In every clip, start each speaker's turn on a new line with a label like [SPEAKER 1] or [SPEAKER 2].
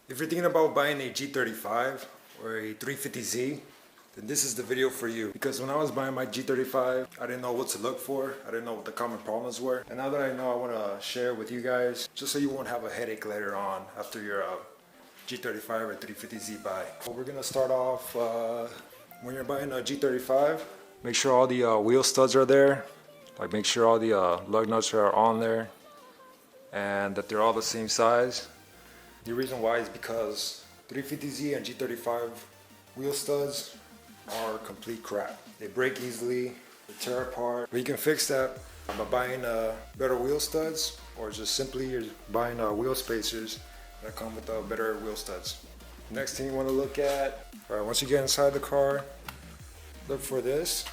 [SPEAKER 1] If you're thinking about buying a G35 or a 350Z, then this is the video for you. Because when I was buying my G35, I didn't know what to look for. I didn't know what the common problems were. And now that I know, I want to share with you guys, just so you won't have a headache later on after your G35 or 350Z buy. So we're going to start off, when you're buying a G35, make sure all the wheel studs are there. Like make sure all the lug nuts are on there and that they're all the same size. The reason why is because 350Z and G35 wheel studs are complete crap. They break easily, they tear apart. But you can fix that by buying better wheel studs, or just simply you're buying wheel spacers that come with better wheel studs. Next thing you want to look at, once you get inside the car, look for this.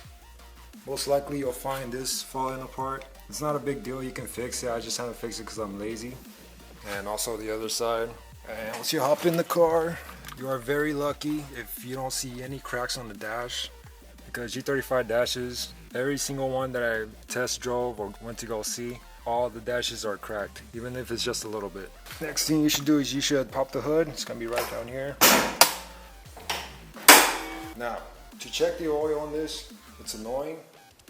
[SPEAKER 1] Most likely you'll find this falling apart. It's not a big deal, you can fix it. I just haven't fixed it because I'm lazy. And also the other side. And once you hop in the car, you are very lucky if you don't see any cracks on the dash, because G35 dashes, every single one that I test drove or went to go see, all the dashes are cracked, even if it's just a little bit. Next thing you should do is you should pop the hood. It's gonna be right down here. Now, to check the oil on this, it's annoying.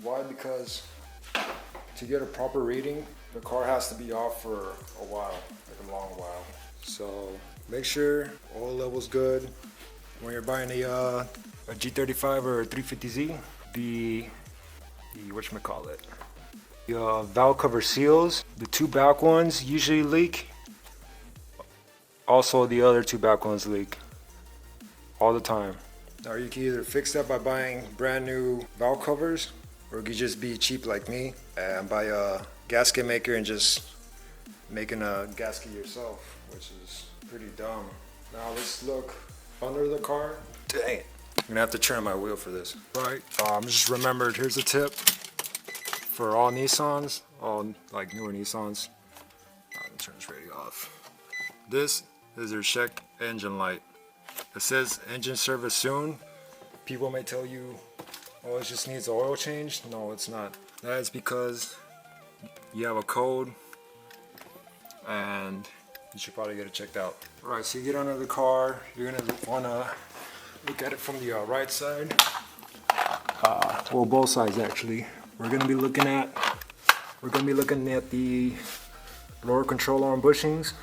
[SPEAKER 1] Why? Because to get a proper reading, the car has to be off for a while, like a long while. So make sure oil level's good. When you're buying a G35 or a 350Z, the whatchamacallit, the valve cover seals, the two back ones usually leak. Also the other two back ones leak all the time. Now you can either fix that by buying brand new valve covers, or you could just be cheap like me and buy a gasket maker and just making a gasket yourself, which is pretty dumb. Now let's look under the car. Dang it. I'm gonna have to turn my wheel for this. Right, just remembered, here's a tip for all Nissans, all like newer Nissans. Let me turn this radio off. This is your check engine light. It says engine service soon. People may tell you, oh, it just needs an oil change. No, it's not. That is because you have a code and you should probably get it checked out. Alright, so you get under the car, you're gonna wanna look at it from the right side. Well, both sides actually. We're gonna be looking at the lower control arm bushings.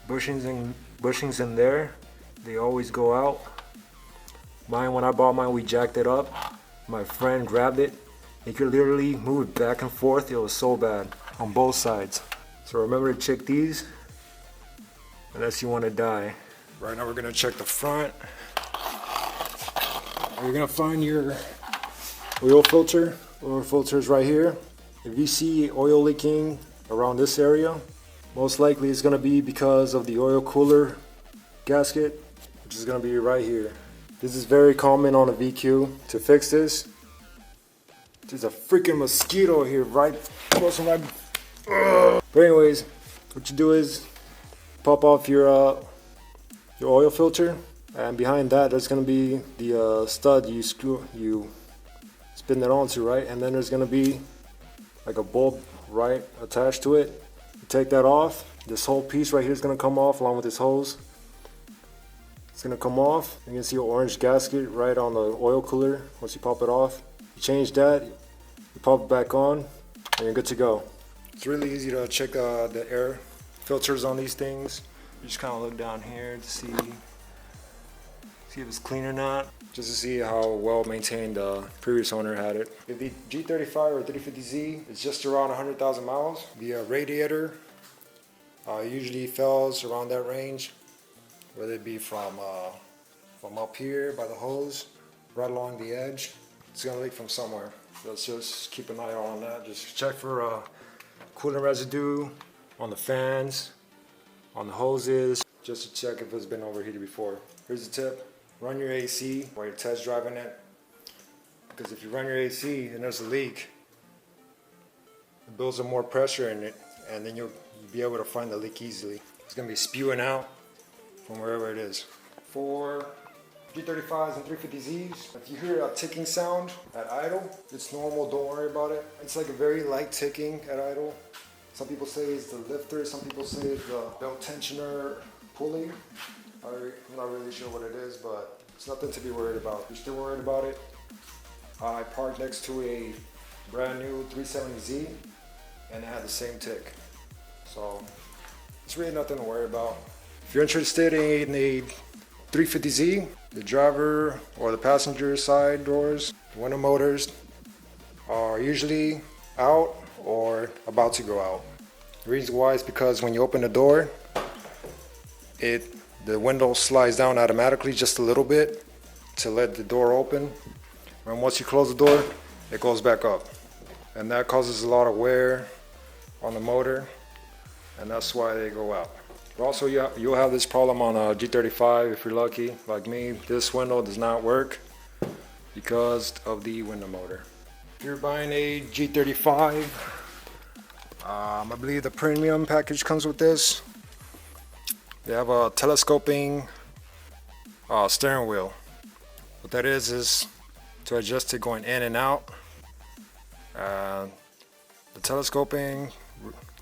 [SPEAKER 1] Bushings in there, they always go out. Mine, when I bought mine, we jacked it up. My friend grabbed it. He could literally move it back and forth. It was so bad on both sides. So remember to check these unless you want to die. Right now we're gonna check the front. You're gonna find your oil filter. Oil filter is right here. If you see oil leaking around this area, most likely it's gonna be because of the oil cooler gasket, which is gonna be right here. This is very common on a VQ. To fix this, there's a freaking mosquito here right close to my. But anyways, what you do is pop off your oil filter, and behind that there's gonna be the stud you spin it onto, right? And then there's gonna be like a bulb right attached to it. You take that off. This whole piece right here is gonna come off along with this hose. It's gonna come off. You can see an orange gasket right on the oil cooler. Once you pop it off, you change that, you pop it back on, and you're good to go. It's really easy to check the air filters on these things. You just kind of look down here to see if it's clean or not, just to see how well maintained the previous owner had it. If the G35 or 350Z is just around 100,000 miles, the radiator usually fails around that range, whether it be from up here by the hose, right along the edge. It's gonna leak from somewhere. Let's just keep an eye on that. Just check for coolant residue on the fans, on the hoses, just to check if it's been overheated before. Here's a tip: run your AC while you're test driving it, because if you run your AC and there's a leak, it builds up more pressure in it, and then you'll be able to find the leak easily. It's gonna be spewing out from wherever it is. For G35s and 350Zs, if you hear a ticking sound at idle, it's normal, don't worry about it. It's like a very light ticking at idle. Some people say it's the lifter, some people say it's the belt tensioner pulley. I'm not really sure what it is, but it's nothing to be worried about. If you're still worried about it, I parked next to a brand new 370Z and it had the same tick. So it's really nothing to worry about. If you're interested in a 350Z, the driver or the passenger side doors, window motors are usually out or about to go out. The reason why is because when you open the door, the window slides down automatically just a little bit to let the door open. And once you close the door, it goes back up. And that causes a lot of wear on the motor, and that's why they go out. But also you'll have this problem on a G35 if you're lucky, like me. This window does not work because of the window motor. If you're buying a G35, I believe the premium package comes with this. They have a telescoping steering wheel. What that is to adjust it going in and out. The telescoping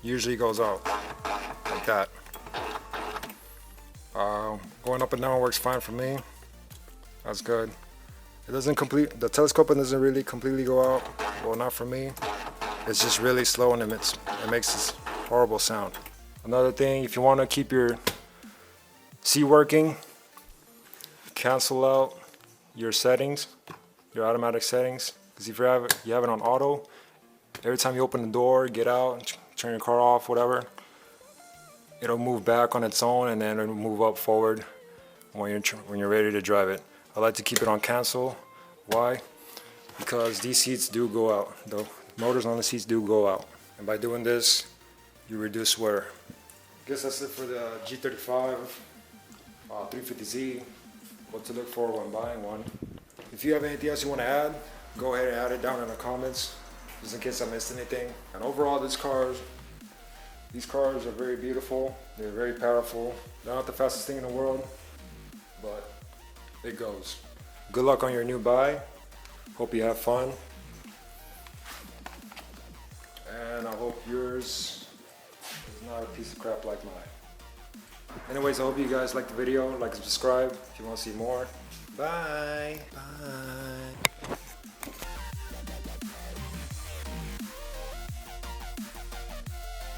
[SPEAKER 1] usually goes out like that. Going up and down works fine for me. That's good. The telescoping doesn't really completely go out. Well, not for me. It's just really slow and it makes this horrible sound. Another thing, if you want to keep your seat working, cancel out your settings, your automatic settings. Because if you have it on auto, every time you open the door, get out, turn your car off, whatever, it'll move back on its own and then it'll move up forward when you're ready to drive it. I like to keep it on cancel. Why? Because these seats do go out. The motors on the seats do go out. And by doing this, you reduce wear. I guess that's it for the G35 350Z. What to look for when buying one. If you have anything else you want to add, go ahead and add it down in the comments, just in case I missed anything. And overall, these cars are very beautiful. They're very powerful. They're not the fastest thing in the world, but it goes. Good luck on your new buy. Hope you have fun. And I hope yours is not a piece of crap like mine. Anyways, I hope you guys liked the video. Like and subscribe if you want to see more. Bye. Bye.